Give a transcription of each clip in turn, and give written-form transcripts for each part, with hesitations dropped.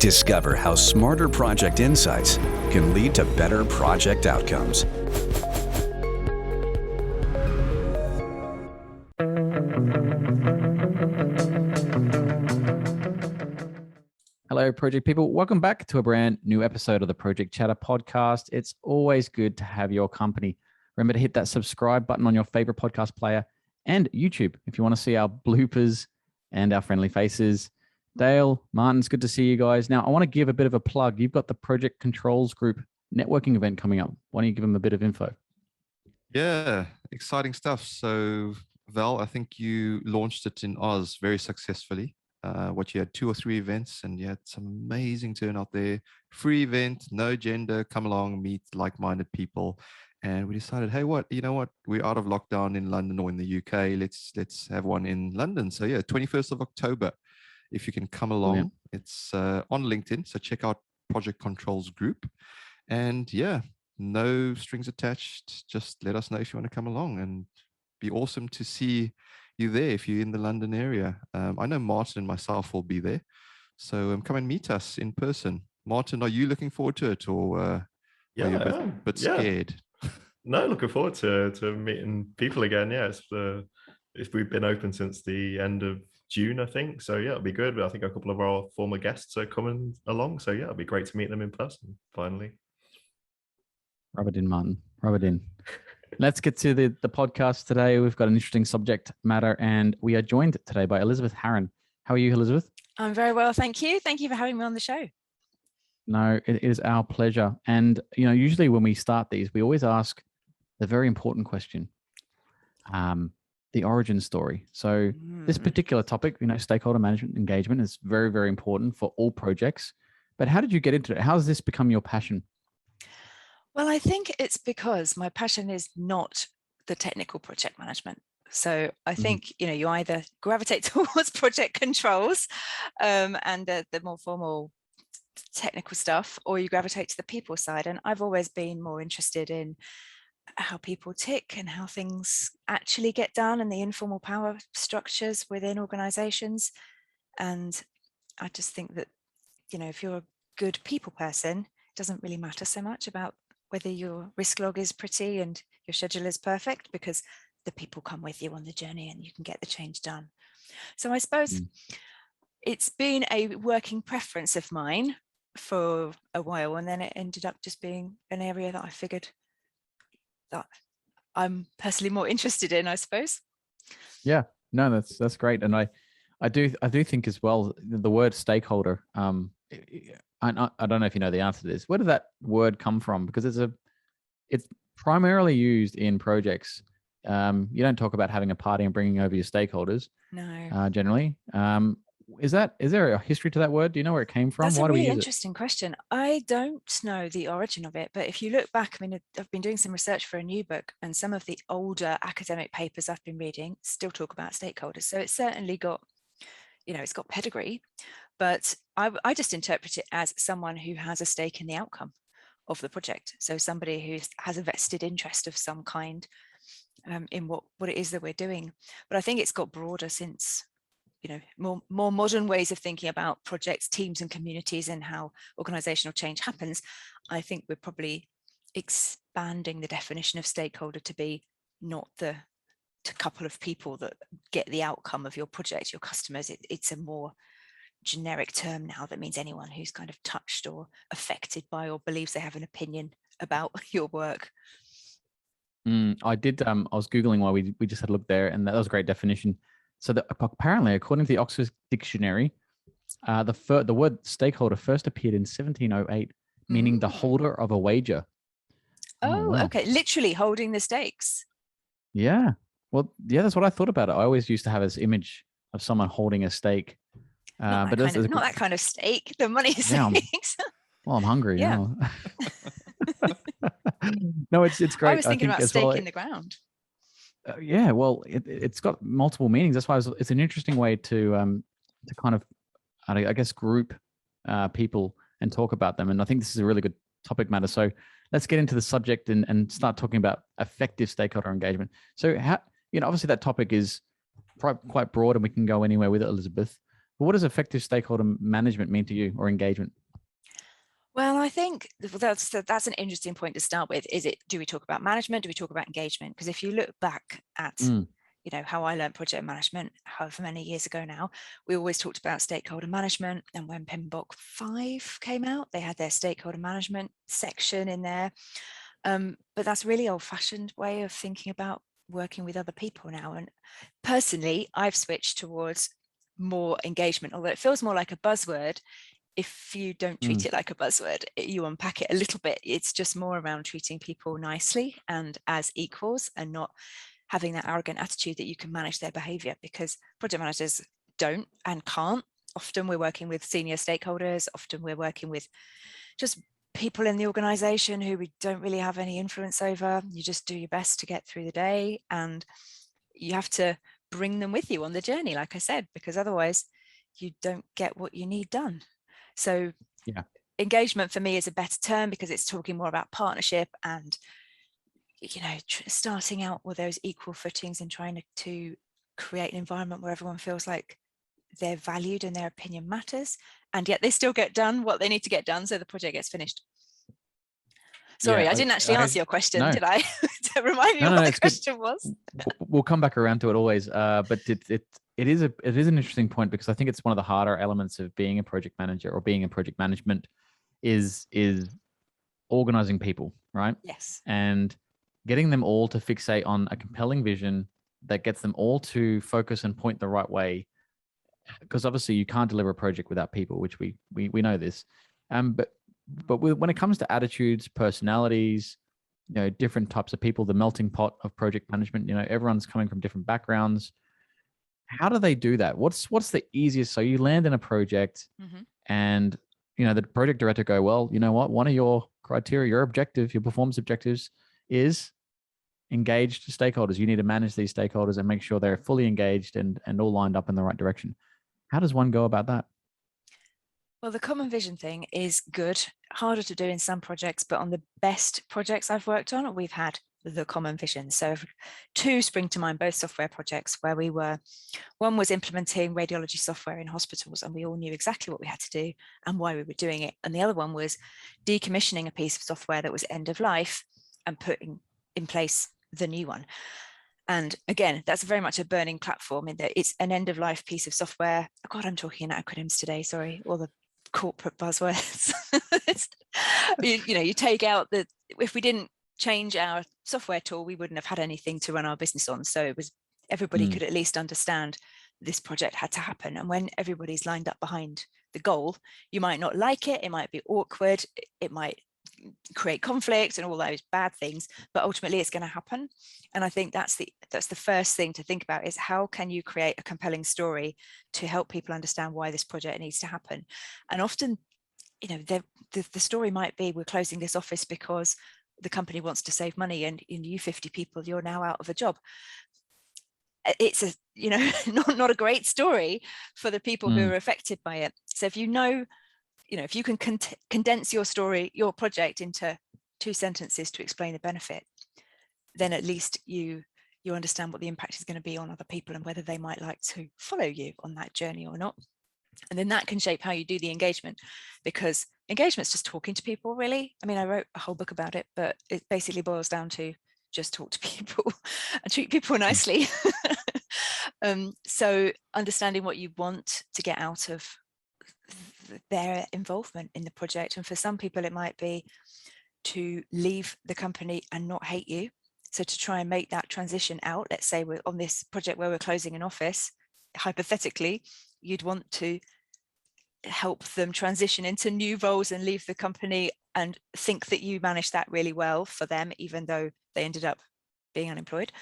Discover how smarter project insights can lead to better project outcomes. Hello, project people. Welcome back to a brand new episode of the Project Chatter podcast. It's always good to have your company. Remember to hit that subscribe button on your favorite podcast player and YouTube if you want to see our bloopers and our friendly faces. Dale, Martin, it's good to see you guys. Now, I want to give a bit of a plug. You've got the Project Controls Group networking event coming up. Why don't you give them a bit of info? Yeah, exciting stuff. So, Val, I think you launched it in Oz very successfully. You had 2 or 3 events and you had some amazing turnout there. Free event, no gender, come along, meet like-minded people. And we decided, hey, you know what? We're out of lockdown in London or in the UK. Let's have one in London. So yeah, 21st of October. If you can come along, Brilliant. It's on LinkedIn. So check out Project Controls Group. And yeah, no strings attached. Just let us know if you want to come along, and be awesome to see you there if you're in the London area. I know Martin and myself will be there. So come and meet us in person. Martin, are you looking forward to it, or are you a bit scared? No, looking forward to meeting people again. Yeah, we've been open since the end of June, I think. So yeah, it'll be good. But I think a couple of our former guests are coming along. So yeah, it'll be great to meet them in person finally. Rub it in, Martin. Rub it in. Let's get to the podcast today. We've got an interesting subject matter, and we are joined today by Elizabeth Harrin. How are you, Elizabeth? I'm very well, thank you. Thank you for having me on the show. No, it is our pleasure. And, usually when we start these, we always ask the very important question, the origin story. So this particular topic, stakeholder management engagement is very, very important for all projects. But how did you get into it? How has this become your passion? Well, I think it's because my passion is not the technical project management. So I think, you either gravitate towards project controls and the more formal technical stuff, or you gravitate to the people side. And I've always been more interested in how people tick and how things actually get done, and the informal power structures within organizations. And I just think that, if you're a good people person, it doesn't really matter so much about whether your risk log is pretty and your schedule is perfect, because the people come with you on the journey and you can get the change done. So I suppose it's been a working preference of mine for a while, and then it ended up just being an area that I figured that I'm personally more interested in, I suppose. Yeah, no, that's great. And I do think as well, the word stakeholder, I don't know if you know the answer to this. Where did that word come from? Because it's primarily used in projects. You don't talk about having a party and bringing over your stakeholders. No. Generally. Is there a history to that word? Do you know where it came from? That's Why a do we really use interesting question. I don't know the origin of it, but if you look back, I've been doing some research for a new book, and some of the older academic papers I've been reading still talk about stakeholders. So it's certainly got, it's got pedigree, but I just interpret it as someone who has a stake in the outcome of the project. So somebody who has a vested interest of some kind in what it is that we're doing. But I think it's got broader since, more modern ways of thinking about projects, teams and communities, and how organizational change happens. I think we're probably expanding the definition of stakeholder to be not the couple of people that get the outcome of your project, your customers. It's a more generic term now that means anyone who's kind of touched or affected by or believes they have an opinion about your work. I did. I was Googling while we just had a look there, and that was a great definition. So apparently, according to the Oxford Dictionary, the word stakeholder first appeared in 1708, meaning the holder of a wager. Oh, wow. Okay. Literally holding the stakes. Yeah. Well, yeah, that's what I thought about it. I always used to have this image of someone holding a stake. Not that kind of stake. The money stakes. I'm hungry. Yeah. No, it's great. I was thinking about stake in the ground. Yeah, well, it's got multiple meanings. That's why it's an interesting way to kind of, I guess, group people and talk about them. And I think this is a really good topic matter. So let's get into the subject and start talking about effective stakeholder engagement. So, obviously that topic is quite broad, and we can go anywhere with it, Elizabeth. what does effective stakeholder management mean to you, or engagement? Well, I think that's an interesting point to start with. Do we talk about management? Do we talk about engagement? Because if you look back at how I learned project management, however many years ago now, we always talked about stakeholder management. And when PMBOK 5 came out, they had their stakeholder management section in there. But that's a really old-fashioned way of thinking about working with other people now. And personally, I've switched towards more engagement, although it feels more like a buzzword. If you don't treat it like a buzzword, you unpack it a little bit. It's just more around treating people nicely and as equals, and not having that arrogant attitude that you can manage their behavior, because project managers don't and can't. Often we're working with senior stakeholders. Often we're working with just people in the organization who we don't really have any influence over. You just do your best to get through the day, and you have to bring them with you on the journey, like I said, because otherwise you don't get what you need done. So engagement for me is a better term, because it's talking more about partnership and, starting out with those equal footings and trying to create an environment where everyone feels like they're valued and their opinion matters, and yet they still get done what they need to get done so the project gets finished. Sorry, I didn't actually answer your question, did I? Remind me what the question was. We'll come back around to it always, but it is an interesting point, because I think it's one of the harder elements of being a project manager or being in project management is organizing people, right? Yes. And getting them all to fixate on a compelling vision that gets them all to focus and point the right way. Because obviously you can't deliver a project without people, which we know this. But when it comes to attitudes, personalities, different types of people, the melting pot of project management, everyone's coming from different backgrounds. How do they do that? What's the easiest? So you land in a project and, the project director go, well, you know what? One of your criteria, your objective, your performance objectives is engaged stakeholders. You need to manage these stakeholders and make sure they're fully engaged and all lined up in the right direction. How does one go about that? Well, the common vision thing is good, harder to do in some projects, but on the best projects I've worked on, we've had the common vision. So 2 spring to mind, both software projects where one was implementing radiology software in hospitals, and we all knew exactly what we had to do and why we were doing it. And the other one was decommissioning a piece of software that was end of life and putting in place the new one. And again, that's very much a burning platform in that it's an end of life piece of software. Oh God, I'm talking in acronyms today, sorry, all the corporate buzzwords. You take out if we didn't change our software tool, we wouldn't have had anything to run our business on. So it was everybody could at least understand this project had to happen. And when everybody's lined up behind the goal, you might not like it, it might be awkward, it might create conflict and all those bad things, but ultimately it's going to happen. And I think that's the first thing to think about, is how can you create a compelling story to help people understand why this project needs to happen. And often, the story might be, we're closing this office because the company wants to save money, and you 50 people, you're now out of a job. It's not a great story for the people who are affected by it. So if if you can condense your story, your project, into 2 sentences to explain the benefit, then at least you understand what the impact is going to be on other people and whether they might like to follow you on that journey or not. And then that can shape how you do the engagement, because engagement's just talking to people, really. I mean, I wrote a whole book about it, but it basically boils down to just talk to people and treat people nicely. So understanding what you want to get out of their involvement in the project. And for some people, it might be to leave the company and not hate you. So to try and make that transition out, let's say we're on this project where we're closing an office, hypothetically, you'd want to help them transition into new roles and leave the company and think that you managed that really well for them, even though they ended up being unemployed.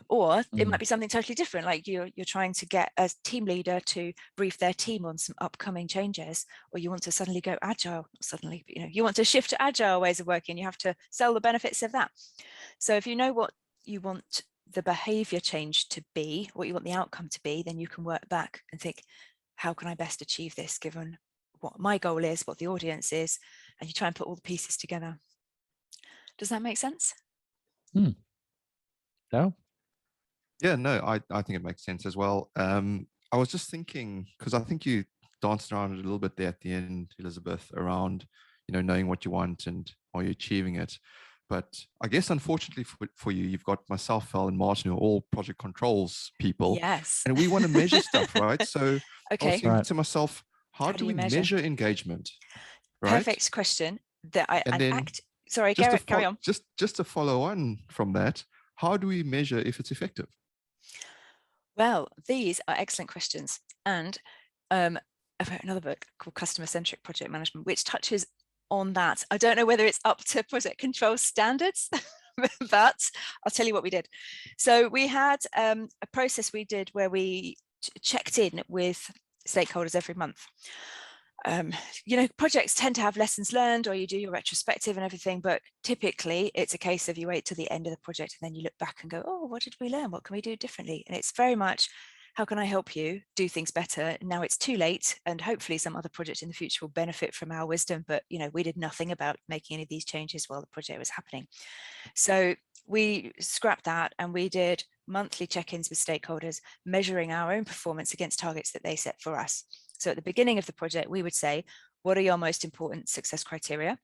Or it might be something totally different, like you're trying to get a team leader to brief their team on some upcoming changes, or you want to suddenly go agile, not suddenly, but you want to shift to agile ways of working, you have to sell the benefits of that. So if you know what you want the behavior change to be, what you want the outcome to be, then you can work back and think, how can I best achieve this given what my goal is, what the audience is, and you try and put all the pieces together. Does that make sense? No? Yeah, no, I think it makes sense as well. I was just thinking, because I think you danced around it a little bit there at the end, Elizabeth, around, knowing what you want and are you achieving it. But I guess, unfortunately for you, you've got myself, Val, and Martin, who are all project controls people. Yes. And we want to measure stuff, right? So I Okay. was thinking to myself, how do you we measure engagement? Right? Perfect question. And Sorry, just carry on. Just to follow on from that, how do we measure if it's effective? Well, these are excellent questions. And I've wrote another book called Customer-Centric Project Management, which touches on that. I don't know whether it's up to project control standards, but I'll tell you what we did. So we had a process we did where we checked in with stakeholders every month. Projects tend to have lessons learned, or you do your retrospective and everything, but typically it's a case of you wait till the end of the project and then you look back and go, oh, what did we learn? What can we do differently? And it's very much, how can I help you do things better? Now it's too late, and hopefully some other project in the future will benefit from our wisdom, but we did nothing about making any of these changes while the project was happening. So we scrapped that and we did monthly check-ins with stakeholders, measuring our own performance against targets that they set for us. So at the beginning of the project, we would say, what are your most important success criteria?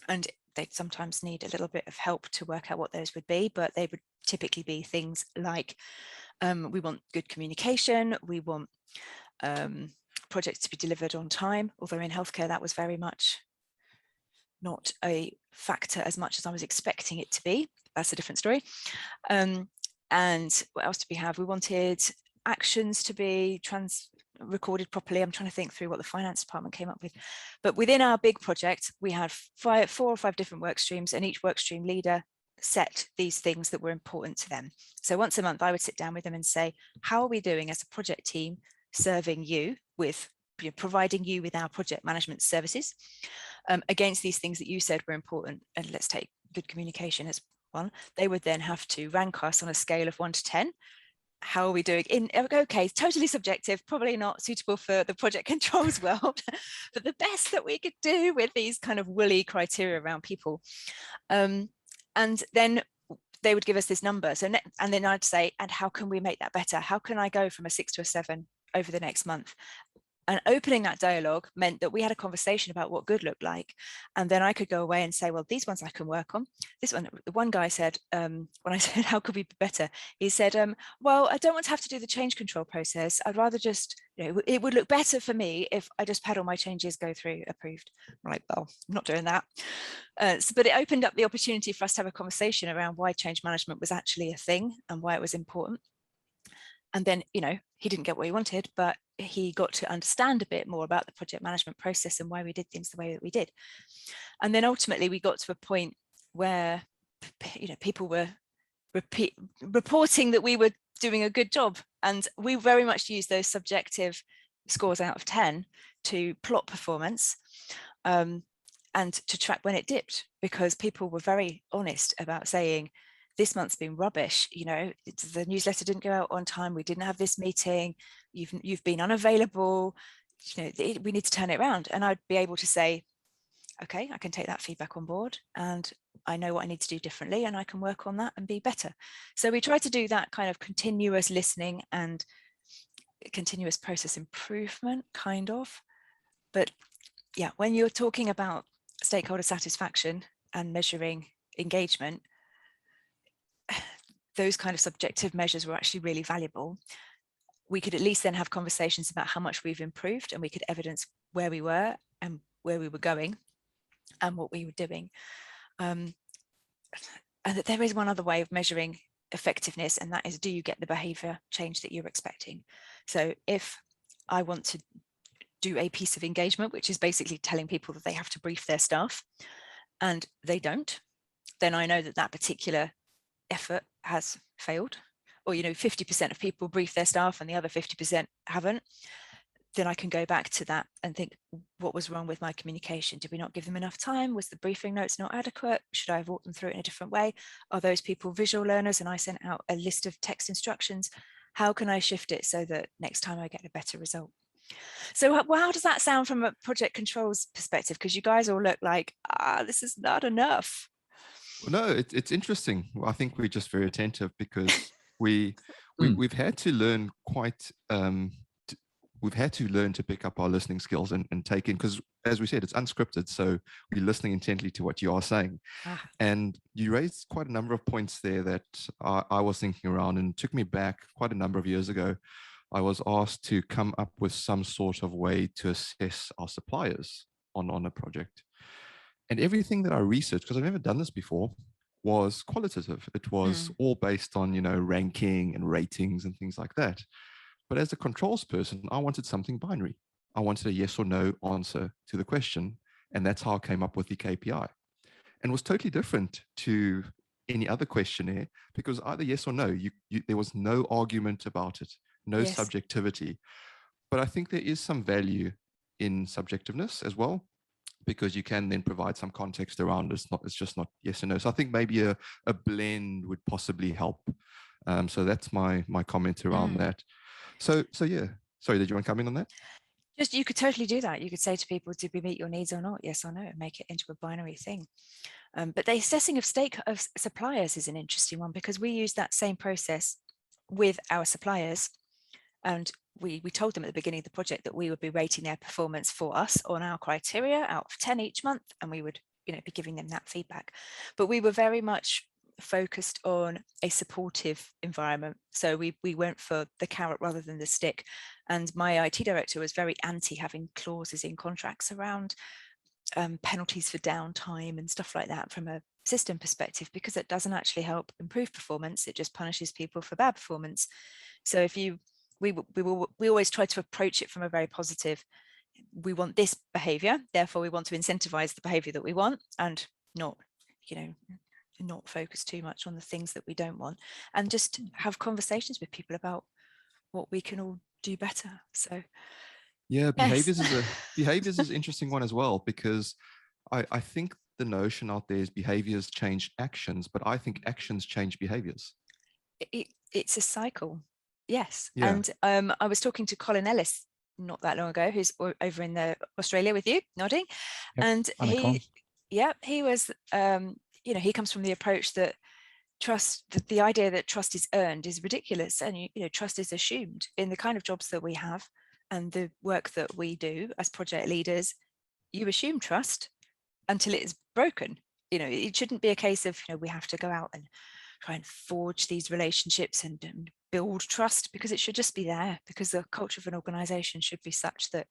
And they'd sometimes need a little bit of help to work out what those would be, but they would typically be things like, we want good communication, we want projects to be delivered on time, although in healthcare that was very much not a factor as much as I was expecting it to be. That's a different story. And what else did we have? We wanted actions to be recorded properly. I'm trying to think through what the finance department came up with. But within our big project, we had 4 or 5 different work streams, and each work stream leader set these things that were important to them. So once a month, I would sit down with them and say, how are we doing as a project team serving you with, providing you with our project management services against these things that you said were important? And let's take good communication as one. They would then have to rank us on a scale of 1 to 10. How are we doing? Okay, totally subjective, probably not suitable for the project controls world, but the best that we could do with these kind of woolly criteria around people. And then they would give us this number. And then I'd say, and how can we make that better? How can I go from a 6 to a 7 over the next month? And opening that dialogue meant that we had a conversation about what good looked like. And then I could go away and say, well, these ones I can work on. This one, the one guy said, when I said, how could we be better? He said, well, I don't want to have to do the change control process. I'd rather just, it would look better for me if I just had all my changes go through approved. I'm like, well, I'm not doing that. But it opened up the opportunity for us to have a conversation around why change management was actually a thing and why it was important. And then, he didn't get what he wanted, but he got to understand a bit more about the project management process and why we did things the way that we did. And then ultimately we got to a point where, people were reporting that we were doing a good job. And we very much used those subjective scores out of 10 to plot performance and to track when it dipped, because people were very honest about saying, this month's been rubbish, the newsletter didn't go out on time, we didn't have this meeting, you've been unavailable, we need to turn it around. And I'd be able to say, okay, I can take that feedback on board and I know what I need to do differently and I can work on that and be better. So we try to do that kind of continuous listening and continuous process improvement, kind of. But yeah, when you're talking about stakeholder satisfaction and measuring engagement, those kind of subjective measures were actually really valuable. We could at least then have conversations about how much we've improved, and we could evidence where we were and where we were going and what we were doing. And that there is one other way of measuring effectiveness, and that is, do you get the behavior change that you're expecting? So if I want to do a piece of engagement, which is basically telling people that they have to brief their staff, and they don't, then I know that that particular effort has failed. Or 50% of people brief their staff and the other 50% haven't. Then I can go back to that and think, what was wrong with my communication? Did we not give them enough time? Was the briefing notes not adequate? Should I have walked them through it in a different way? Are those people visual learners and I sent out a list of text instructions? How can I shift it so that next time I get a better result? So how does that sound from a project controls perspective? Because you guys all look like, this is not enough. Well, no, it's interesting. I think we're just very attentive because we've had to learn quite we've had to learn to pick up our listening skills and take in, because as we said, it's unscripted. So we're listening intently to what you are saying. And you raised quite a number of points there that I was thinking around, and took me back quite a number of years ago. I was asked to come up with some sort of way to assess our suppliers on a project. And everything that I researched, because I've never done this before, was qualitative. It was all based on, ranking and ratings and things like that. But as a controls person, I wanted something binary. I wanted a yes or no answer to the question. And that's how I came up with the KPI. And was totally different to any other questionnaire, because either yes or no, there was no argument about it, no subjectivity. But I think there is some value in subjectiveness as well, because you can then provide some context around it. It's just not yes or no. So I think maybe a blend would possibly help. So that's my comment around that. So yeah. Sorry, did you want to come in on that? Just, you could totally do that. You could say to people, did we meet your needs or not? Yes or no, and make it into a binary thing. But the assessing of suppliers is an interesting one, because we use that same process with our suppliers. And we told them at the beginning of the project that we would be rating their performance for us on our criteria out of 10 each month, and we would be giving them that feedback. But we were very much focused on a supportive environment. So we went for the carrot rather than the stick. And my IT director was very anti having clauses in contracts around penalties for downtime and stuff like that from a system perspective, because it doesn't actually help improve performance. It just punishes people for bad performance. So we always try to approach it from a very positive, we want this behavior, therefore we want to incentivize the behavior that we want, and not focus too much on the things that we don't want, and just have conversations with people about what we can all do better. So yeah, behaviors is an interesting one as well, because I think the notion out there is behaviors change actions, but I think actions change behaviors. It's a cycle. Yes. Yeah. And I was talking to Colin Ellis not that long ago, who's over in Australia with you, nodding. Yep. And he was, he comes from the approach that trust, the idea that trust is earned is ridiculous. And, trust is assumed in the kind of jobs that we have and the work that we do as project leaders. You assume trust until it is broken. It shouldn't be a case of, we have to go out and try and forge these relationships and build trust, because it should just be there, because the culture of an organization should be such that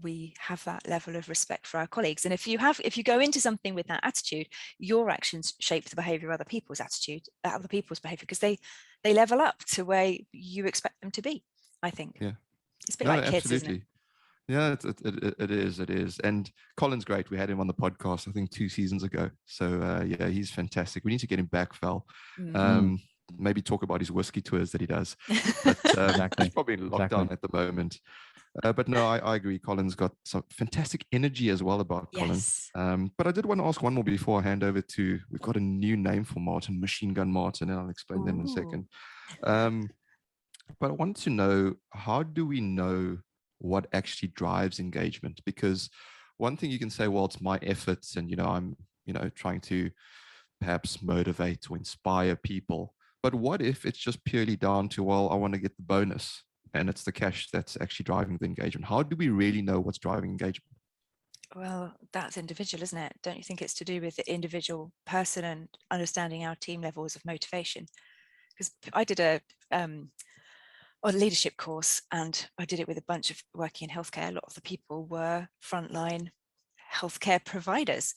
we have that level of respect for our colleagues. And if you go into something with that attitude, your actions shape the behavior of other people's behavior, because they level up to where you expect them to be, I think. Yeah. It's a bit like kids, isn't it? Yeah, it is. And Colin's great. We had him on the podcast, I think 2 seasons ago. So yeah, he's fantastic. We need to get him back, Val. Maybe talk about his whiskey tours that he does. But he's probably in lockdown at the moment. But no, I agree. Colin's got some fantastic energy as well about Colin. But I did want to ask one more before I hand over to, we've got a new name for Martin, Machine Gun Martin, and I'll explain that in a second. But I wanted to know, how do we know what actually drives engagement? Because one thing you can say, well, it's my efforts, and I'm trying to perhaps motivate or inspire people. But what if it's just purely down to, well, I want to get the bonus, and it's the cash that's actually driving the engagement? How do we really know what's driving engagement? Well, that's individual, isn't it? Don't you think it's to do with the individual person and understanding our team levels of motivation? Because I did a leadership course, and I did it with a bunch of working in healthcare. A lot of the people were frontline healthcare providers.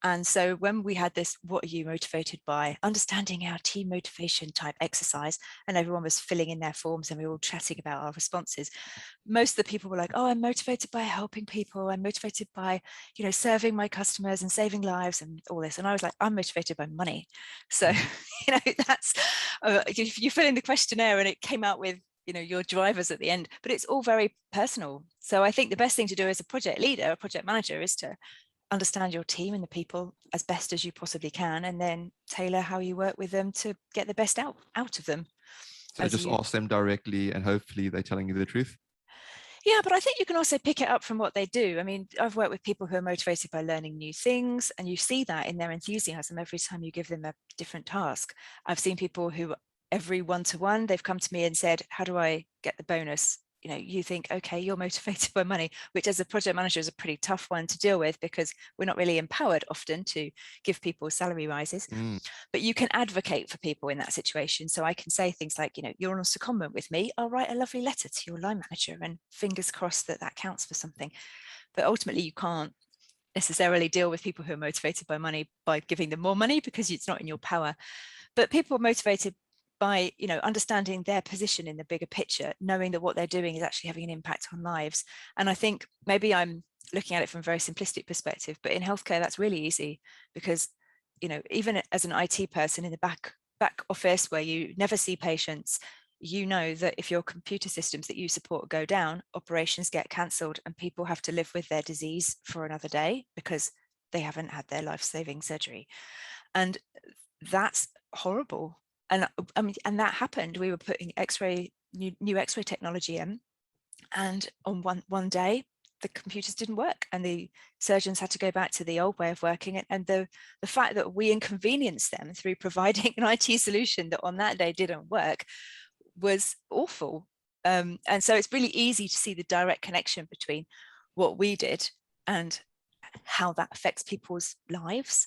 And so when we had this, what are you motivated by? Understanding our team motivation type exercise, and everyone was filling in their forms and we were all chatting about our responses. Most of the people were like, oh, I'm motivated by helping people. I'm motivated by, serving my customers and saving lives and all this. And I was like, I'm motivated by money. So, that's, you fill in the questionnaire and it came out with, your drivers at the end, but it's all very personal. So I think the best thing to do as a project leader, a project manager, is to understand your team and the people as best as you possibly can, and then tailor how you work with them to get the best out of them. So just ask them directly, and hopefully they're telling you the truth. Yeah, but I think you can also pick it up from what they do. I mean, I've worked with people who are motivated by learning new things, and you see that in their enthusiasm every time you give them a different task. I've seen people who every one-to-one, they've come to me and said, how do I get the bonus you think, okay, you're motivated by money, which as a project manager is a pretty tough one to deal with, because we're not really empowered often to give people salary rises. But you can advocate for people in that situation. So I can say things like, you're on a secondment with me, I'll write a lovely letter to your line manager, and fingers crossed that that counts for something. But ultimately you can't necessarily deal with people who are motivated by money by giving them more money, because it's not in your power. But people are motivated by understanding their position in the bigger picture, knowing that what they're doing is actually having an impact on lives. And I think maybe I'm looking at it from a very simplistic perspective, but in healthcare that's really easy, because even as an IT person in the back office where you never see patients, that if your computer systems that you support go down, operations get cancelled and people have to live with their disease for another day because they haven't had their life-saving surgery. And that's horrible. And and that happened. We were putting new X-ray technology in, and on one day the computers didn't work and the surgeons had to go back to the old way of working. And the fact that we inconvenienced them through providing an IT solution that on that day didn't work was awful. And so it's really easy to see the direct connection between what we did and how that affects people's lives.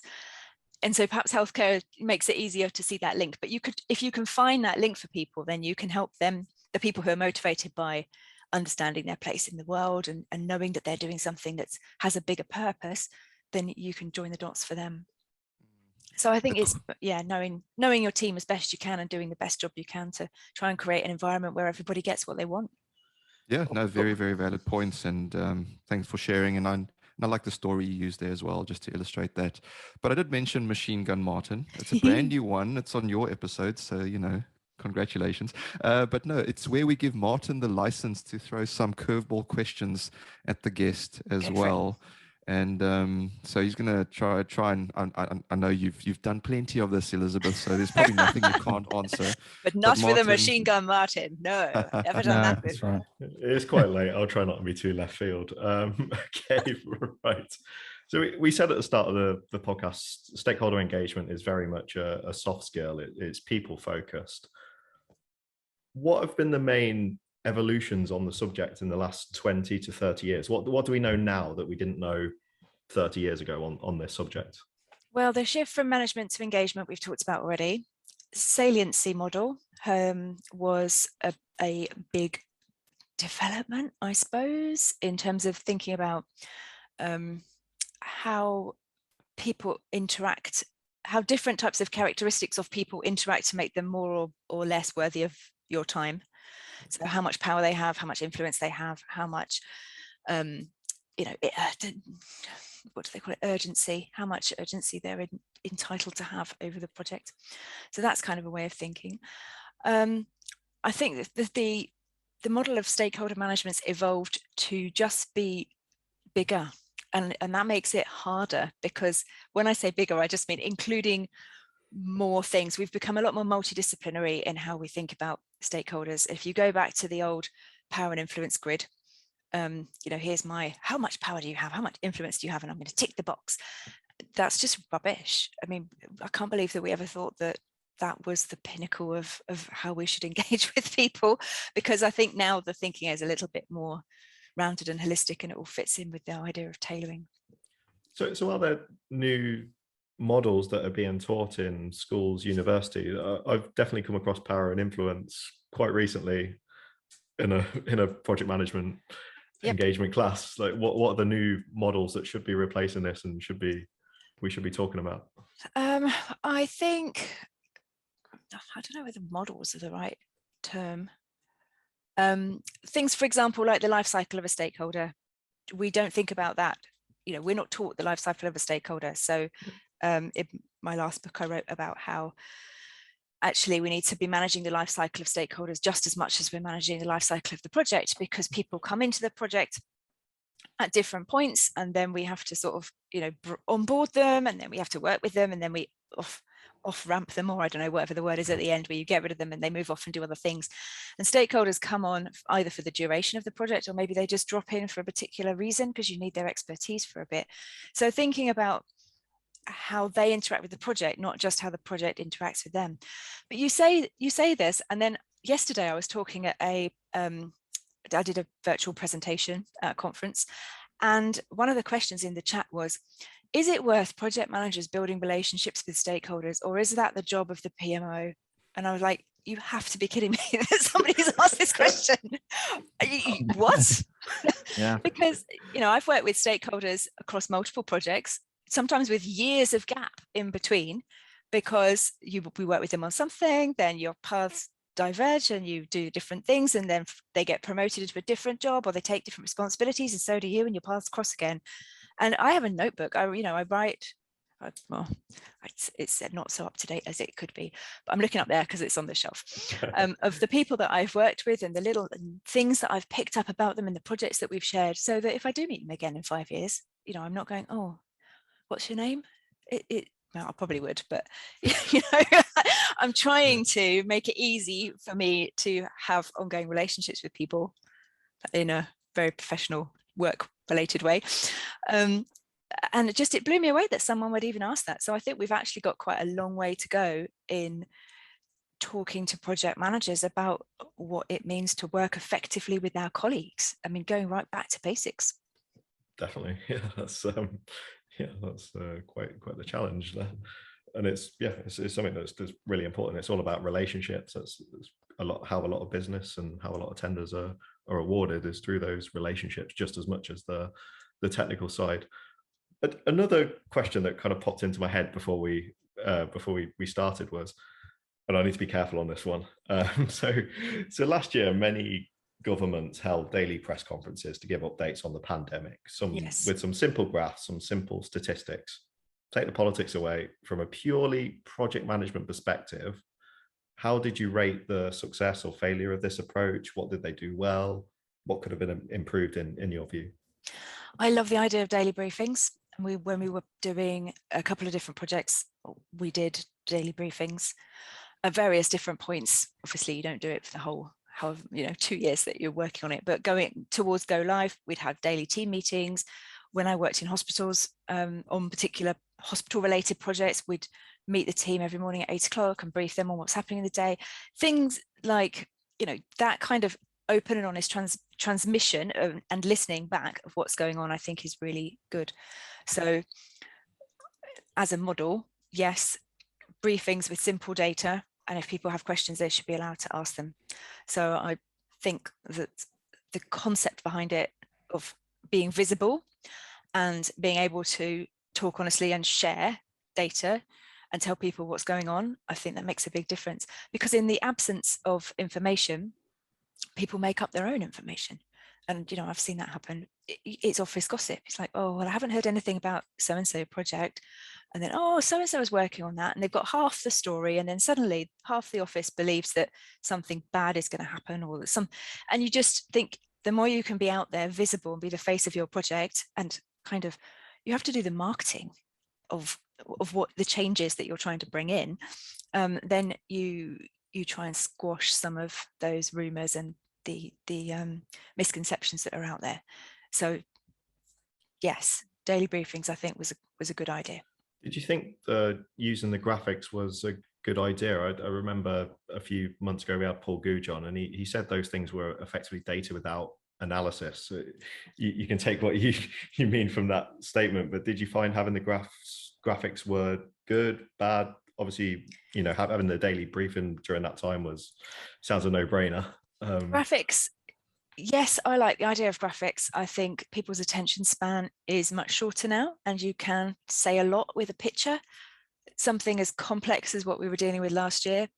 And so perhaps healthcare makes it easier to see that link. But if you can find that link for people, then you can help them, the people who are motivated by understanding their place in the world and knowing that they're doing something that has a bigger purpose, then you can join the dots for them. So I think it's knowing your team as best you can and doing the best job you can to try and create an environment where everybody gets what they want. Yeah, no, very, very valid points, and thanks for sharing. And I like the story you used there as well, just to illustrate that. But I did mention Machine Gun Martin. It's a brand new one. It's on your episode, so congratulations. But no, it's where we give Martin the license to throw some curveball questions at the guest as well. And so he's going to try and I know you've done plenty of this, Elizabeth, so there's probably nothing you can't answer. But not with a Machine Gun Martin. No, never done that That's before. right. It's quite late. I'll try not to be too left field. Okay, right. So we said at the start of the podcast, stakeholder engagement is very much a soft skill. It's people focused. What have been the main evolutions on the subject in the last 20 to 30 years? What do we know now that we didn't know 30 years ago on this subject? Well, the shift from management to engagement we've talked about already. Saliency model was a big development, I suppose, in terms of thinking about how people interact, how different types of characteristics of people interact to make them more or less worthy of your time. So how much power they have, how much influence they have, how much, what do they call it, urgency, how much urgency they're entitled to have over the project. So that's kind of a way of thinking. I think that the model of stakeholder management's evolved to just be bigger. And that makes it harder, because when I say bigger, I just mean including more things. We've become a lot more multidisciplinary in how we think about stakeholders. If you go back to the old power and influence grid, here's how much power do you have? How much influence do you have? And I'm going to tick the box. That's just rubbish. I mean, I can't believe that we ever thought that was the pinnacle of how we should engage with people, because I think now the thinking is a little bit more rounded and holistic, and it all fits in with the idea of tailoring. So are there new models that are being taught in schools, universities? I've definitely come across power and influence quite recently in a project management engagement class. Like what are the new models that should be replacing this and we should be talking about? I think, I don't know whether models are the right term. Things, for example, like the life cycle of a stakeholder. We don't think about that. We're not taught the life cycle of a stakeholder. So in my last book, I wrote about how actually we need to be managing the life cycle of stakeholders just as much as we're managing the life cycle of the project, because people come into the project at different points, and then we have to sort of, onboard them, and then we have to work with them, and then we off ramp them, or I don't know, whatever the word is at the end, where you get rid of them and they move off and do other things. And stakeholders come on either for the duration of the project, or maybe they just drop in for a particular reason because you need their expertise for a bit. So thinking about how they interact with the project, not just how the project interacts with them. But you say this, and then yesterday I was talking at a I did a virtual presentation at a conference, and one of the questions in the chat was, is it worth project managers building relationships with stakeholders, or is that the job of the PMO? And I was like, you have to be kidding me that somebody's asked this question. What? Yeah. Because, you know, I've worked with stakeholders across multiple projects, sometimes with years of gap in between, because we work with them on something, then your paths diverge and you do different things, and then they get promoted into a different job, or they take different responsibilities, and so do you, and your paths cross again. And I have a notebook. I write. Well, it's not so up to date as it could be, but I'm looking up there because it's on the shelf, of the people that I've worked with and the little things that I've picked up about them and the projects that we've shared, so that if I do meet them again in 5 years, you know, I'm not going, oh, what's your name? Well, I probably would, but you know, I'm trying to make it easy for me to have ongoing relationships with people in a very professional, work-related way. And it blew me away that someone would even ask that. So I think we've actually got quite a long way to go in talking to project managers about what it means to work effectively with our colleagues. I mean, going right back to basics. Definitely, yeah, that's quite the challenge there. And it's something that's really important. It's all about relationships. That's how a lot of business and how a lot of tenders are awarded, is through those relationships, just as much as the technical side. But another question that kind of popped into my head before we started was, and I need to be careful on this one. So last year, many governments held daily press conferences to give updates on the pandemic, with some simple graphs, some simple statistics. Take the politics away. From a purely project management perspective, how did you rate the success or failure of this approach? What did they do well? What could have been improved in your view? I love the idea of daily briefings. And when we were doing a couple of different projects, we did daily briefings at various different points. Obviously, you don't do it for the whole 2 years that you're working on it, but going towards go live, we'd have daily team meetings. When I worked in hospitals, on particular hospital related projects, we'd meet the team every morning at 8 o'clock and brief them on what's happening in the day. Things like, you know, that kind of open and honest transmission and listening back of what's going on, I think is really good. So as a model, yes, briefings with simple data, and if people have questions, they should be allowed to ask them. So I think that the concept behind it of being visible and being able to talk honestly and share data and tell people what's going on, I think that makes a big difference. Because in the absence of information, people make up their own information. And, you know, I've seen that happen. It's office gossip. It's like, oh, well, I haven't heard anything about so-and-so project. And then, oh, so-and-so is working on that. And they've got half the story. And then suddenly half the office believes that something bad is going to happen, or that and you just think the more you can be out there visible and be the face of your project, and kind of, you have to do the marketing of what the changes that you're trying to bring in, then you try and squash some of those rumors and the misconceptions that are out there. So yes, daily briefings, I think, was a good idea. Did you think using the graphics was a good idea? I remember a few months ago we had Paul Googe on, and he said those things were effectively data without analysis. So you can take what you mean from that statement, but did you find having the graphics were good, bad? Obviously, you know, having the daily briefing during that time sounds a no-brainer. Graphics, yes, I like the idea of graphics. I think people's attention span is much shorter now, and you can say a lot with a picture. Something as complex as what we were dealing with last year,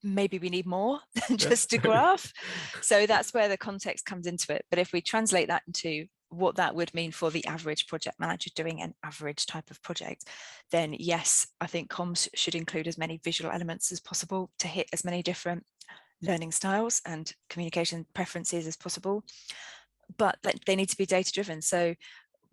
maybe we need more than just a graph. So that's where the context comes into it. But if we translate that into what that would mean for the average project manager doing an average type of project, then yes, I think comms should include as many visual elements as possible to hit as many different learning styles and communication preferences as possible, but they need to be data driven. So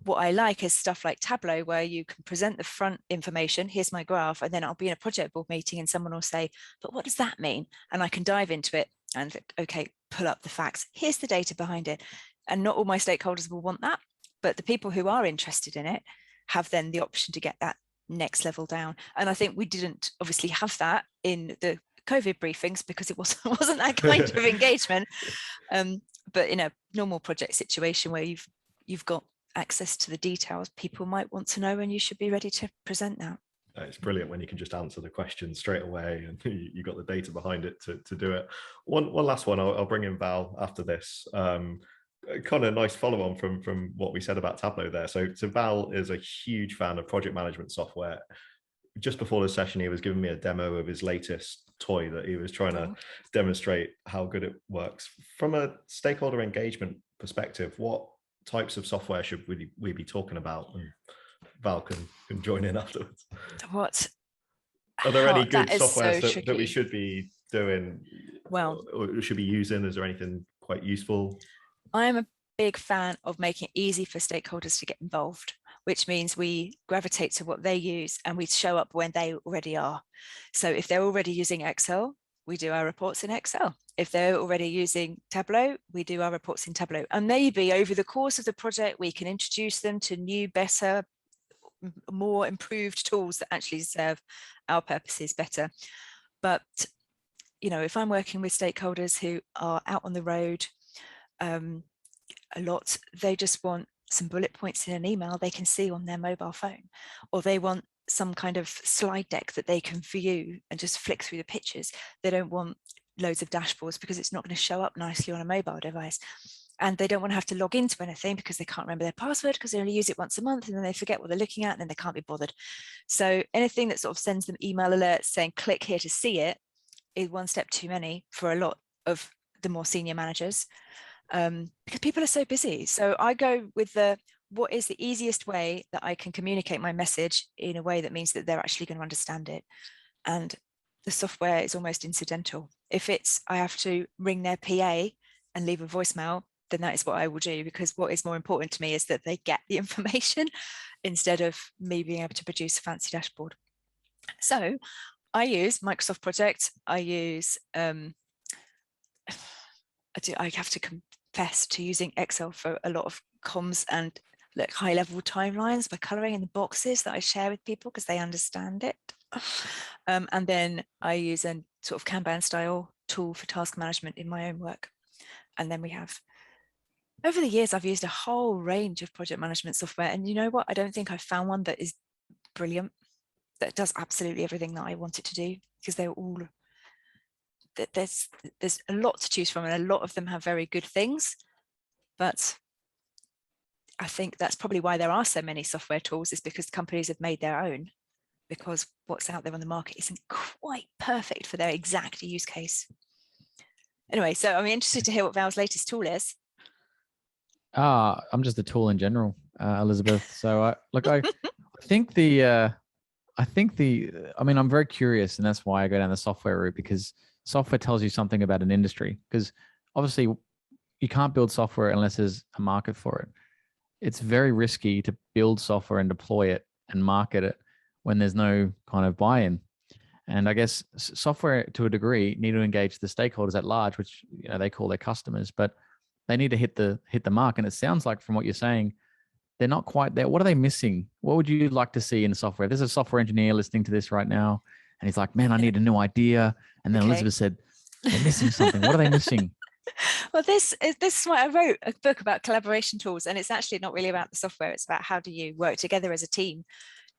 what I like is stuff like Tableau, where you can present the front information, here's my graph, and then I'll be in a project board meeting and someone will say, but what does that mean? And I can dive into it and think, okay, pull up the facts, here's the data behind it. And not all my stakeholders will want that, but the people who are interested in it have then the option to get that next level down. And I think we didn't obviously have that in the COVID briefings because it wasn't that kind of engagement. But in a normal project situation where you've got access to the details, people might want to know, and you should be ready to present that. It's brilliant when you can just answer the question straight away and you got the data behind it to do it. One last one, I'll bring in Val after this. Kind of nice follow on from what we said about Tableau there. So Val is a huge fan of project management software. Just before the session, he was giving me a demo of his latest toy that he was trying to demonstrate how good it works. From a stakeholder engagement perspective, what types of software should we be talking about? And Val can join in afterwards. What are there any good software so that we should be doing, well, or should be using? Is there anything quite useful? I am a big fan of making it easy for stakeholders to get involved, which means we gravitate to what they use and we show up when they already are. So if they're already using Excel, we do our reports in Excel. If they're already using Tableau, we do our reports in Tableau. And maybe over the course of the project, we can introduce them to new, better, more improved tools that actually serve our purposes better. But, you know, if I'm working with stakeholders who are out on the road a lot, they just want some bullet points in an email they can see on their mobile phone, or they want some kind of slide deck that they can view and just flick through the pictures. They don't want loads of dashboards because it's not going to show up nicely on a mobile device. And they don't want to have to log into anything because they can't remember their password because they only use it once a month, and then they forget what they're looking at and then they can't be bothered. So anything that sort of sends them email alerts saying click here to see it is one step too many for a lot of the more senior managers, because people are so busy. So I go with what is the easiest way that I can communicate my message in a way that means that they're actually going to understand it. And the software is almost incidental. If it's I have to ring their PA and leave a voicemail, then that is what I will do, because what is more important to me is that they get the information instead of me being able to produce a fancy dashboard. So I use Microsoft Project. I use, I have to confess to using Excel for a lot of comms and like high level timelines by coloring in the boxes that I share with people because they understand it. And then I use a sort of Kanban style tool for task management in my own work. And then we have, over the years, I've used a whole range of project management software. And you know what? I don't think I've found one that is brilliant, that does absolutely everything that I want it to do, because they're all, there's a lot to choose from, and a lot of them have very good things. But I think that's probably why there are so many software tools, is because companies have made their own, because what's out there on the market isn't quite perfect for their exact use case. Anyway, so I'm interested to hear what Val's latest tool is. I'm just a tool in general, Elizabeth. So I think I'm very curious, and that's why I go down the software route, because software tells you something about an industry, because obviously you can't build software unless there's a market for it. It's very risky to build software and deploy it and market it when there's no kind of buy-in. And I guess software, to a degree, need to engage the stakeholders at large, which they call their customers, but they need to hit the mark. And it sounds like, from what you're saying, they're not quite there. What are they missing? What would you like to see in software? If there's a software engineer listening to this right now, and he's like, "Man, I need a new idea," and then Elizabeth said, "They're missing something." What are they missing? Well, this is why I wrote a book about collaboration tools, and it's actually not really about the software. It's about how do you work together as a team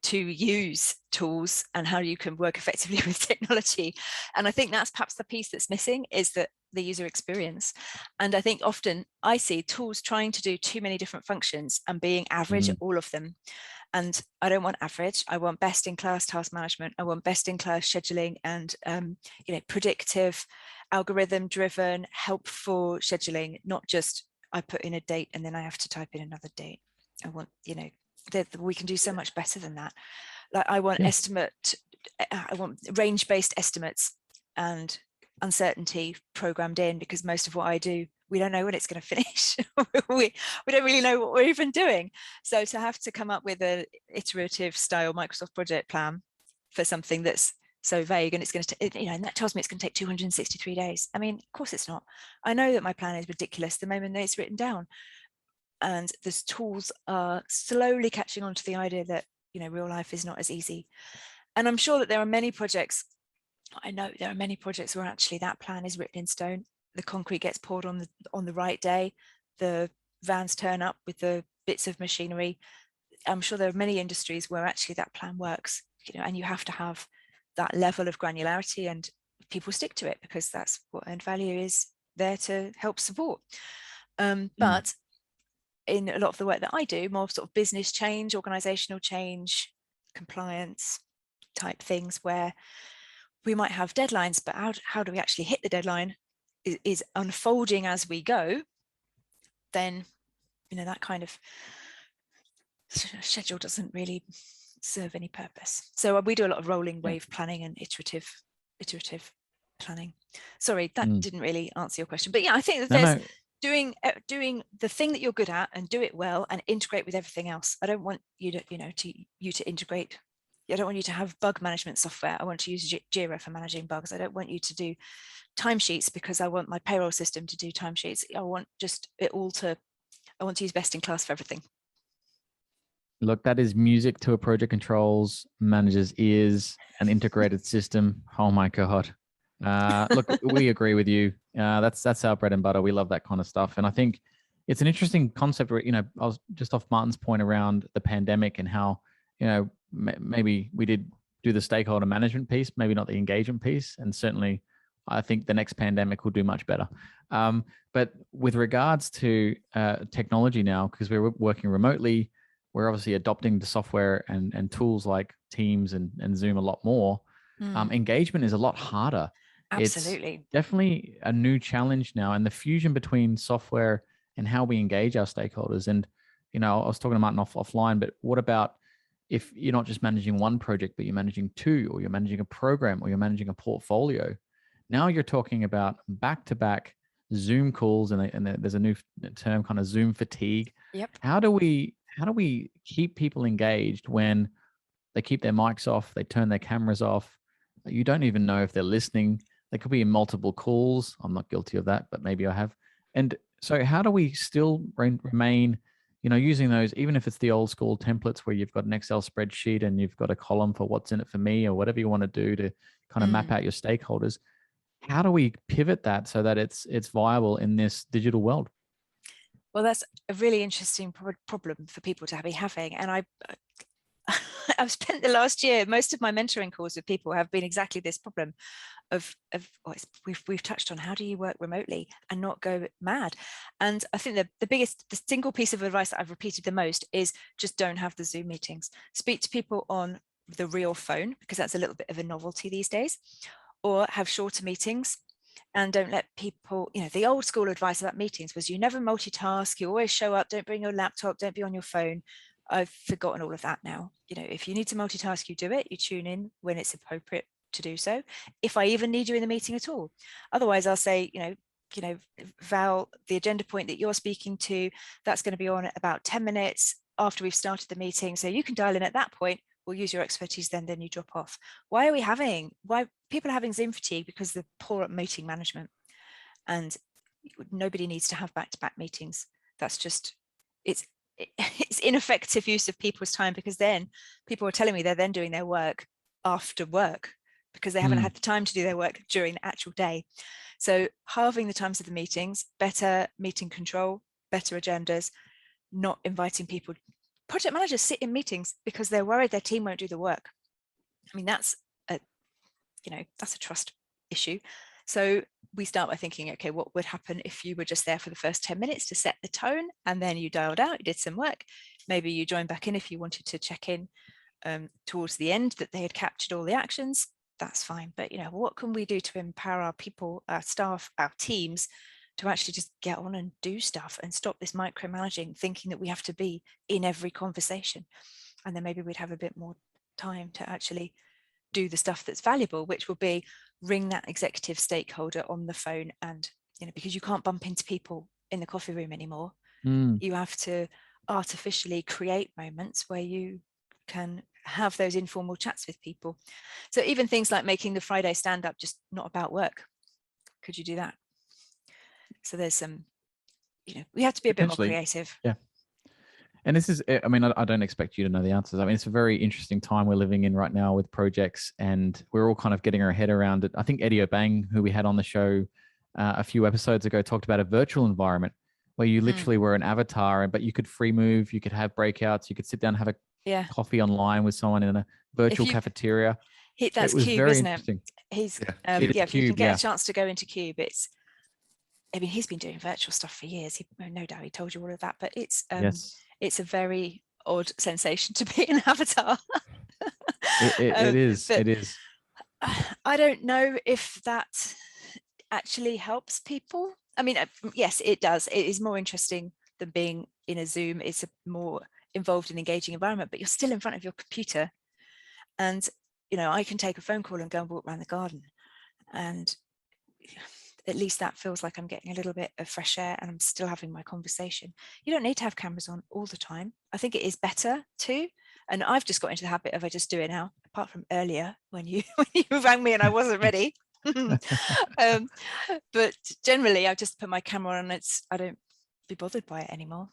to use tools, and how you can work effectively with technology. And I think that's perhaps the piece that's missing, is that the user experience. And I think often I see tools trying to do too many different functions and being average at all of them. And I don't want average. I want best in class task management. I want best in class scheduling and predictive, algorithm driven, helpful scheduling, not just I put in a date and then I have to type in another date. I want, we can do so much better than that. Like I want I want range-based estimates and uncertainty programmed in, because most of what I do, we don't know when it's going to finish. we don't really know what we're even doing. So to have to come up with an iterative style Microsoft project plan for something that's so vague, and it's going to, and that tells me it's going to take 263 days. I mean, of course it's not. I know that my plan is ridiculous the moment that it's written down. And these tools are slowly catching on to the idea that, real life is not as easy. And I'm sure that there are many projects, I know there are many projects where actually that plan is written in stone. the concrete gets poured on the right day, the vans turn up with the bits of machinery. I'm sure there are many industries where actually that plan works, and you have to have that level of granularity, and people stick to it because that's what earned value is there to help support. But in a lot of the work that I do, more sort of business change, organizational change, compliance type things, where we might have deadlines, but how do we actually hit the deadline is unfolding as we go, then that kind of schedule doesn't really serve any purpose. So we do a lot of rolling wave planning and iterative planning. Sorry, that didn't really answer your question, but yeah, I think that there's doing the thing that you're good at and do it well and integrate with everything else. I don't want you to integrate. I don't want you to have bug management software. I want to use Jira for managing bugs. I don't want you to do timesheets because I want my payroll system to do timesheets. I want to use best in class for everything. Look, that is music to a project controls manager's ears, an integrated system. Oh my God. Look, we agree with you. That's our bread and butter. We love that kind of stuff. And I think it's an interesting concept where, I was just off Martin's point around the pandemic and how, maybe we did do the stakeholder management piece, maybe not the engagement piece. And certainly I think the next pandemic will do much better. But with regards to technology now, because we're working remotely, we're obviously adopting the software and tools like Teams and Zoom a lot more. Engagement is a lot harder. Absolutely. It's definitely a new challenge now, and the fusion between software and how we engage our stakeholders. And, I was talking to Martin offline, but what about if you're not just managing one project, but you're managing two, or you're managing a program, or you're managing a portfolio? Now you're talking about back-to-back Zoom calls, and there's a new term, kind of Zoom fatigue. Yep. How do we keep people engaged when they keep their mics off, they turn their cameras off? You don't even know if they're listening. They could be in multiple calls. I'm not guilty of that, but maybe I have. And so how do we still remain, using those, even if it's the old school templates where you've got an Excel spreadsheet and you've got a column for what's in it for me, or whatever you want to do to kind of map out your stakeholders? How do we pivot that so that it's viable in this digital world? Well, that's a really interesting problem for people to be having. And I've spent the last year, most of my mentoring calls with people have been exactly this problem of we've touched on, how do you work remotely and not go mad? And I think the single piece of advice that I've repeated the most is just don't have the Zoom meetings. Speak to people on the real phone, because that's a little bit of a novelty these days, or have shorter meetings. And don't let people, the old school advice about meetings was you never multitask, you always show up, don't bring your laptop, don't be on your phone. I've forgotten all of that now. If you need to multitask, you do it, you tune in when it's appropriate to do so, if I even need you in the meeting at all. Otherwise, I'll say, Val, the agenda point that you're speaking to, that's going to be on at about 10 minutes after we've started the meeting. So you can dial in at that point. We'll use your expertise then you drop off. Why people are having Zoom fatigue? Because they're poor at meeting management, and nobody needs to have back-to-back meetings. That's just, it's ineffective use of people's time, because then people are telling me they're then doing their work after work because they haven't had the time to do their work during the actual day. So halving the times of the meetings, better meeting control, better agendas, not inviting people. Project managers sit in meetings because they're worried their team won't do the work. I mean, that's a trust issue. So we start by thinking, okay, what would happen if you were just there for the first 10 minutes to set the tone, and then you dialed out, you did some work. Maybe you joined back in if you wanted to check in towards the end that they had captured all the actions. That's fine. But, what can we do to empower our people, our staff, our teams to actually just get on and do stuff and stop this micromanaging, thinking that we have to be in every conversation? And then maybe we'd have a bit more time to actually do the stuff that's valuable, which will be ring that executive stakeholder on the phone. And, because you can't bump into people in the coffee room anymore, you have to artificially create moments where you can have those informal chats with people. So even things like making the Friday stand-up just not about work. Could you do that? So there's some, we have to be a bit more creative. Yeah. And this is, I don't expect you to know the answers. It's a very interesting time we're living in right now with projects, and we're all kind of getting our head around it. I think Eddie Obang, who we had on the show a few episodes ago talked about a virtual environment where you literally were an avatar, but you could free move, you could have breakouts, you could sit down and have a coffee online with someone in a virtual cafeteria. That's it was Cube, very isn't interesting. it? He's It is if you can Cube, get a chance to go into Cube, he's been doing virtual stuff for years. No doubt he told you all of that, but it's a very odd sensation to be an avatar. It is. I don't know if that actually helps people. I mean, yes, it does. It is more interesting than being in a Zoom. It's a more involved and engaging environment, but you're still in front of your computer. And, I can take a phone call and go and walk around the garden. And at least that feels like I'm getting a little bit of fresh air and I'm still having my conversation. You don't need to have cameras on all the time. I think it is better too. And I've just got into the habit of, I just do it now, apart from earlier when you rang me and I wasn't ready. But generally I just put my camera on. I don't be bothered by it anymore.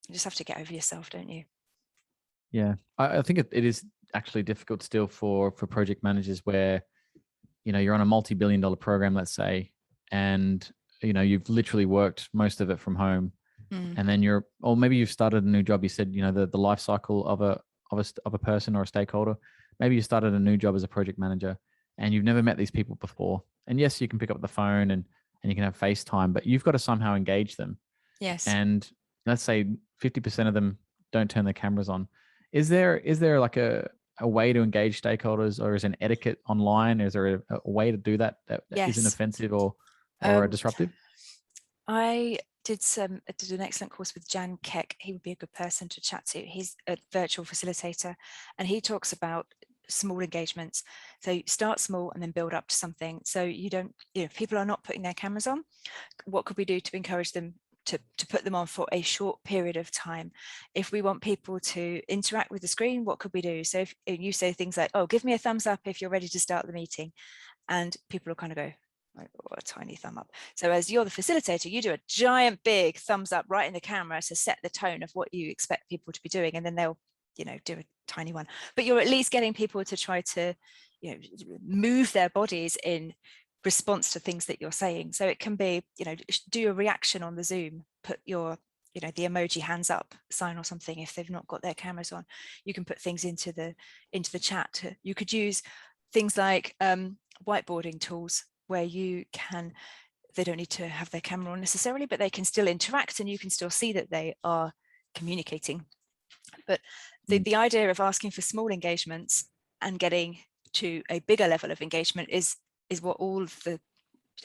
You just have to get over yourself, don't you? Yeah, I think it is actually difficult still for project managers where, you're on a multi-billion-dollar program, let's say, and, you've literally worked most of it from home. And then or maybe you've started a new job. You said, the life cycle of a person or a stakeholder. Maybe you started a new job as a project manager and you've never met these people before. And yes, you can pick up the phone and you can have FaceTime, but you've got to somehow engage them. Yes. And let's say 50% of them don't turn their cameras on. Is there like a way to engage stakeholders, or is an etiquette online? Is there a way to do that isn't offensive or disruptive? I did an excellent course with Jan Keck. He would be a good person to chat to. He's a virtual facilitator, and he talks about small engagements. So start small and then build up to something. So you don't, if people are not putting their cameras on, what could we do to encourage them to put them on for a short period of time? If we want people to interact with the screen, what could we do? So if you say things like, oh, give me a thumbs up if you're ready to start the meeting, and people will kind of go, a tiny thumb up. So as you're the facilitator, you do a giant big thumbs up right in the camera to set the tone of what you expect people to be doing, and then they'll do a tiny one. But you're at least getting people to try to move their bodies in response to things that you're saying. So it can be do a reaction on the Zoom, put your the emoji hands up sign or something if they've not got their cameras on. You can put things into the chat. You could use things like whiteboarding tools where they don't need to have their camera on necessarily, but they can still interact and you can still see that they are communicating. But the idea of asking for small engagements and getting to a bigger level of engagement is what all of the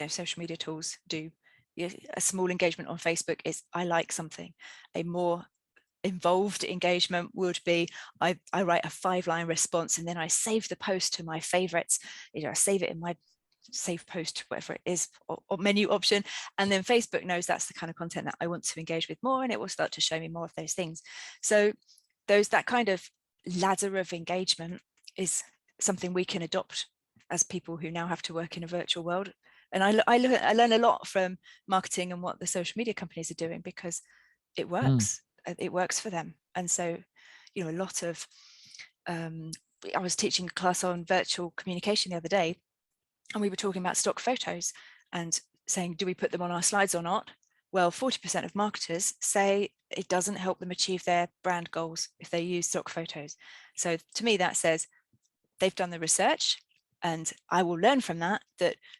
social media tools do. A small engagement on Facebook is I like something. A more involved engagement would be I write a 5-line response and then I save the post to my favorites. I save it in my save post, whatever it is, or menu option, and then Facebook knows that's the kind of content that I want to engage with more, and it will start to show me more of those things. So that kind of ladder of engagement is something we can adopt as people who now have to work in a virtual world. And I learn a lot from marketing and what the social media companies are doing, because it works. It works for them. And so a lot of I was teaching a class on virtual communication the other day, and we were talking about stock photos and saying, do we put them on our slides or not? Well, 40% of marketers say it doesn't help them achieve their brand goals if they use stock photos. So to me, that says they've done the research, and I will learn from that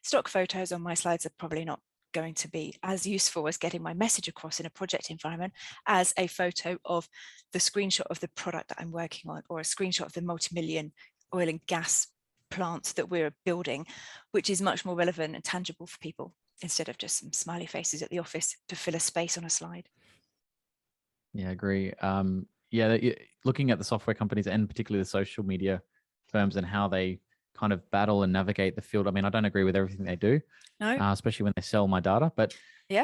stock photos on my slides are probably not going to be as useful as getting my message across in a project environment as a photo of the screenshot of the product that I'm working on, or a screenshot of the multi-million oil and gas plant that we're building, which is much more relevant and tangible for people, instead of just some smiley faces at the office to fill a space on a slide. Yeah, I agree. Looking at the software companies and particularly the social media firms and how they kind of battle and navigate the field. I mean, I don't agree with everything they do, especially when they sell my data. But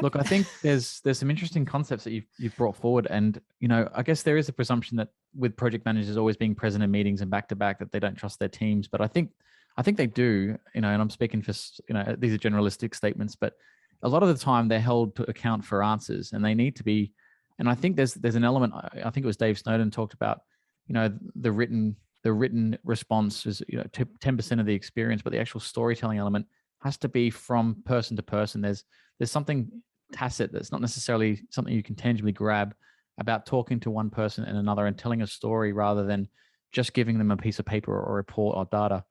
look, I think there's some interesting concepts that you've brought forward, and I guess there is a presumption that with project managers always being present in meetings and back to back, that they don't trust their teams. But I think they do. And I'm speaking for these are generalistic statements, but a lot of the time they're held to account for answers, and they need to be. And I think there's an element. I think it was Dave Snowden talked about, the written response is 10% of the experience, but the actual storytelling element has to be from person to person. There's something tacit that's not necessarily something you can tangibly grab about talking to one person and another and telling a story rather than just giving them a piece of paper or a report or data.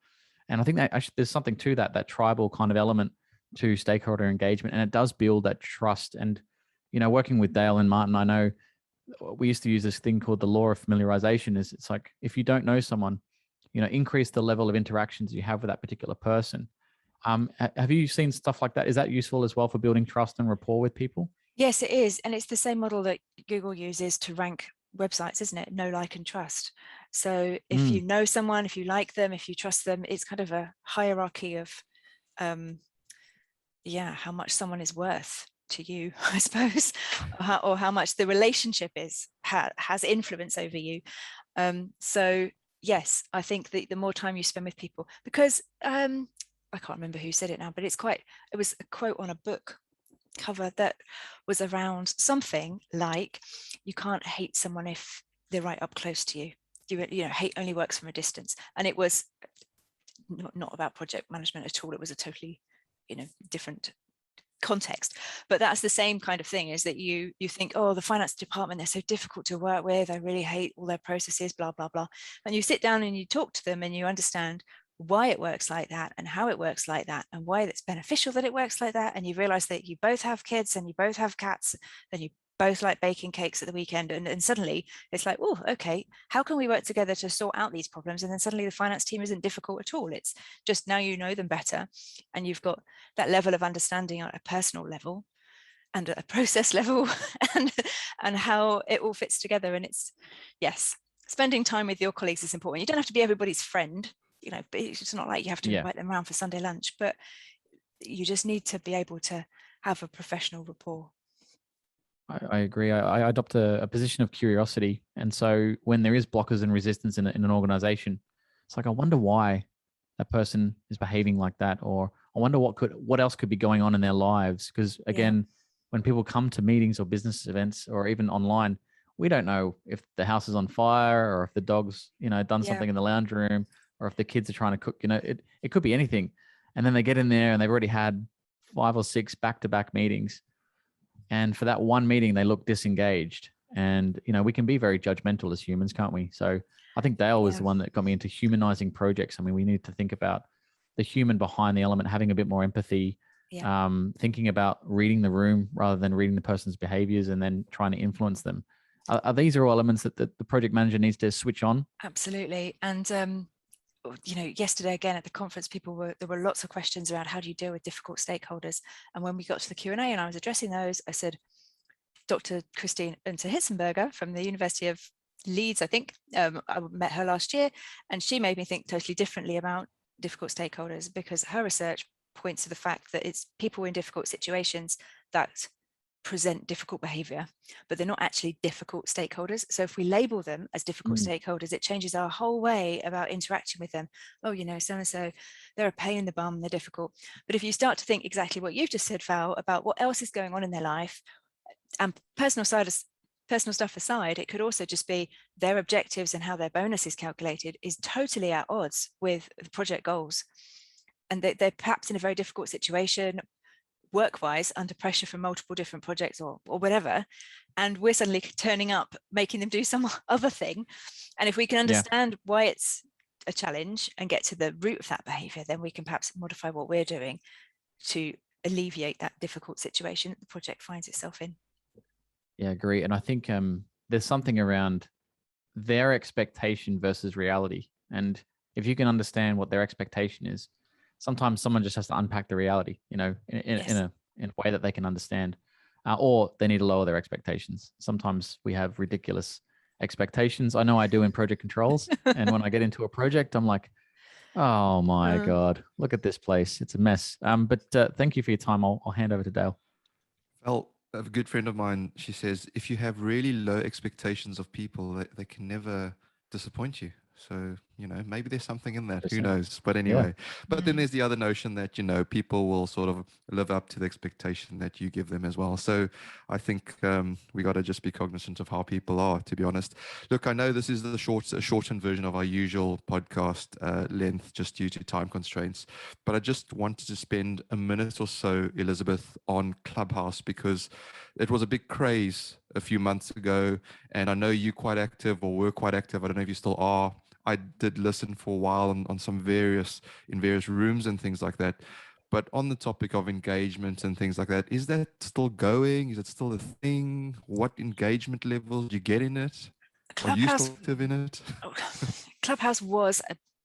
And I think that actually there's something to that tribal kind of element to stakeholder engagement, and it does build that trust. And, you know, working with Dale and Martin, I know we used to use this thing called the law of familiarization. Is it's like, if you don't know someone, you know, increase the level of interactions you have with that particular person. Have you seen stuff like that? Is that useful as well for building trust and rapport with people? Yes, it is. And it's the same model that Google uses to rank websites, isn't it? Know, like, and trust. So if you know someone, if you like them, if you trust them, it's kind of a hierarchy of, how much someone is worth to you, I suppose, or how much the relationship has influence over you. So yes, I think the more time you spend with people, because I can't remember who said it now, but it was a quote on a book cover that was around something like, you can't hate someone if they're right up close to you. You know, hate only works from a distance. And it was not about project management at all. It was a totally, different context. But that's the same kind of thing, is that you think, oh, the finance department, they're so difficult to work with, I really hate all their processes, blah, blah, blah. And you sit down and you talk to them and you understand why it works like that and how it works like that and why it's beneficial that it works like that. And you realize that you both have kids and you both have cats and you both like baking cakes at the weekend. And suddenly it's like, oh, okay, how can we work together to sort out these problems? And then suddenly the finance team isn't difficult at all. It's just now you know them better and you've got that level of understanding at a personal level and at a process level and how it all fits together. And it's, yes, spending time with your colleagues is important. You don't have to be everybody's friend, but it's not like you have to invite them around for Sunday lunch, but you just need to be able to have a professional rapport. I agree. I adopt a position of curiosity. And so when there is blockers and resistance in an organization, it's like, I wonder why that person is behaving like that, or I wonder what else could be going on in their lives. Because again, when people come to meetings or business events or even online, we don't know if the house is on fire or if the dog's, done something in the lounge room, or if the kids are trying to cook. It could be anything. And then they get in there and they've already had 5 or 6 back-to-back meetings. And for that one meeting, they look disengaged. And, we can be very judgmental as humans, can't we? So I think Dale was the one that got me into humanizing projects. I mean, we need to think about the human behind the element, having a bit more empathy, thinking about reading the room rather than reading the person's behaviors and then trying to influence them. Are these all elements that the project manager needs to switch on? Absolutely. And, yesterday again at the conference, there were lots of questions around how do you deal with difficult stakeholders. And when we got to the Q&A and I was addressing those, I said, Dr. Christine Hitzenberger from the University of Leeds, I think, I met her last year, and she made me think totally differently about difficult stakeholders, because her research points to the fact that it's people in difficult situations that present difficult behavior, but they're not actually difficult stakeholders. So if we label them as difficult stakeholders, it changes our whole way about interacting with them. Oh, so-and-so, they're a pain in the bum, they're difficult. But if you start to think exactly what you've just said, Val, about what else is going on in their life, and personal stuff aside, it could also just be their objectives and how their bonus is calculated is totally at odds with the project goals. And they're perhaps in a very difficult situation, work-wise, under pressure from multiple different projects or whatever, and we're suddenly turning up making them do some other thing. And if we can understand why it's a challenge and get to the root of that behavior, then we can perhaps modify what we're doing to alleviate that difficult situation that the project finds itself in. Yeah, I agree. And I think there's something around their expectation versus reality. And if you can understand what their expectation is, sometimes someone just has to unpack the reality, in a way that they can understand, or they need to lower their expectations. Sometimes we have ridiculous expectations. I know I do in project controls. And when I get into a project, I'm like, oh my God, look at this place. It's a mess. But thank you for your time. I'll hand over to Dale. Well, a good friend of mine, she says, if you have really low expectations of people, they can never disappoint you. So maybe there's something in that. Who 100%. knows? But anyway, but then there's the other notion that, people will sort of live up to the expectation that you give them as well. So I think we got to just be cognizant of how people are, to be honest. Look, I know this is the shortened version of our usual podcast length just due to time constraints, but I just wanted to spend a minute or so, Elizabeth, on Clubhouse, because it was a big craze a few months ago. And I know you're quite active, or were quite active. I don't know if you still are. I did listen for a while on some various rooms and things like that. But on the topic of engagement and things like that, is that still going? Is it still a thing? What engagement levels do you get in it? Are you still active in it? Clubhouse was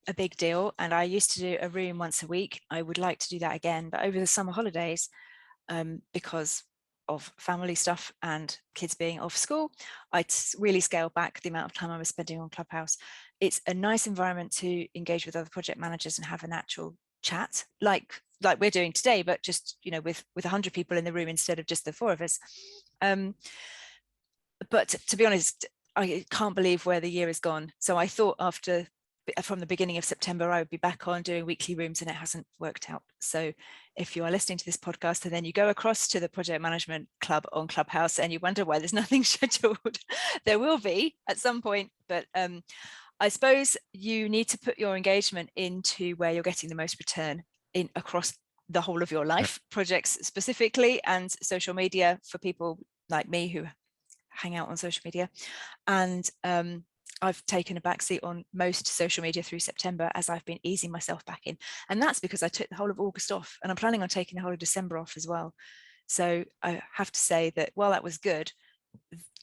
a big deal, and I used to do a room once a week. I would like to do that again, but over the summer holidays, because of family stuff and kids being off school, I really scaled back the amount of time I was spending on Clubhouse. It's a nice environment to engage with other project managers and have an actual chat, like we're doing today, but just with 100 people in the room instead of just the 4 of us. But to be honest, I can't believe where the year has gone. So I thought from the beginning of September, I would be back on doing weekly rooms, and it hasn't worked out. So if you are listening to this podcast and then you go across to the Project Management Club on Clubhouse and you wonder why there's nothing scheduled, there will be at some point. But I suppose you need to put your engagement into where you're getting the most return across the whole of your life, projects specifically, and social media for people like me who hang out on social media. And I've taken a backseat on most social media through September as I've been easing myself back in. And that's because I took the whole of August off, and I'm planning on taking the whole of December off as well. So I have to say that while that was good,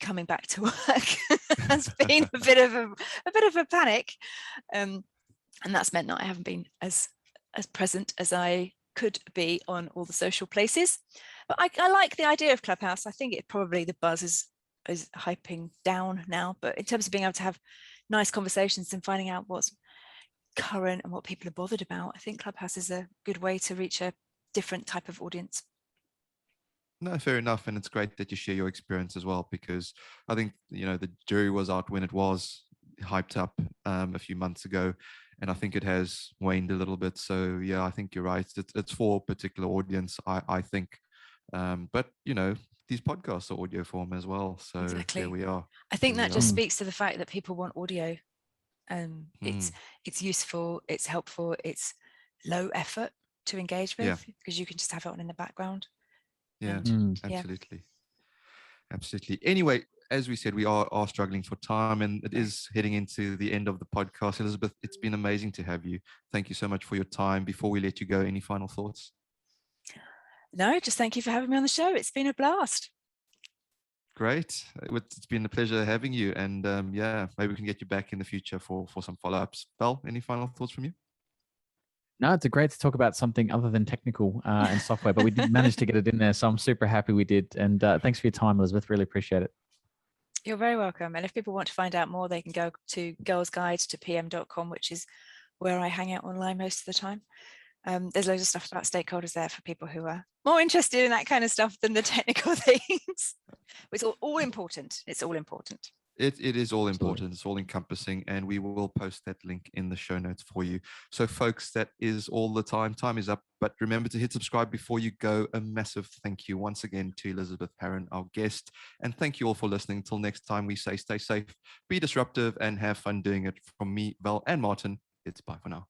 coming back to work has been a bit of a panic. And that's meant that I haven't been as present as I could be on all the social places. But I like the idea of Clubhouse. I think the buzz is hyping down now, but in terms of being able to have nice conversations and finding out what's current and what people are bothered about, I think Clubhouse is a good way to reach a different type of audience. No, fair enough. And it's great that you share your experience as well, because I think, the jury was out when it was hyped up a few months ago, and I think it has waned a little bit. So yeah, I think you're right. It's for a particular audience, I think. But these podcasts are audio form as well. So exactly. There we are. I think that just speaks to the fact that people want audio. It's useful, it's helpful, it's low effort to engage with, because you can just have it on in the background. Yeah, absolutely. Absolutely. Anyway, as we said, we are struggling for time, and it is heading into the end of the podcast. Elizabeth, it's been amazing to have you. Thank you so much for your time. Before we let you go, any final thoughts? No, just thank you for having me on the show. It's been a blast. Great. It's been a pleasure having you. And maybe we can get you back in the future for some follow-ups. Val, any final thoughts from you? No, it's great to talk about something other than technical and software, but we did manage to get it in there. So I'm super happy we did. And thanks for your time, Elizabeth. Really appreciate it. You're very welcome. And if people want to find out more, they can go to girlsguide2pm.com, which is where I hang out online most of the time. There's loads of stuff about stakeholders there for people who are more interested in that kind of stuff than the technical things. It's all important. It's all important. It is all important. It's all encompassing, and we will post that link in the show notes for you. So folks, that is all the time. Time is up, but remember to hit subscribe before you go. A massive thank you once again to Elizabeth Harrin, our guest. And thank you all for listening. Till next time, we say stay safe, be disruptive, and have fun doing it. From me, Val, and Martin, it's bye for now.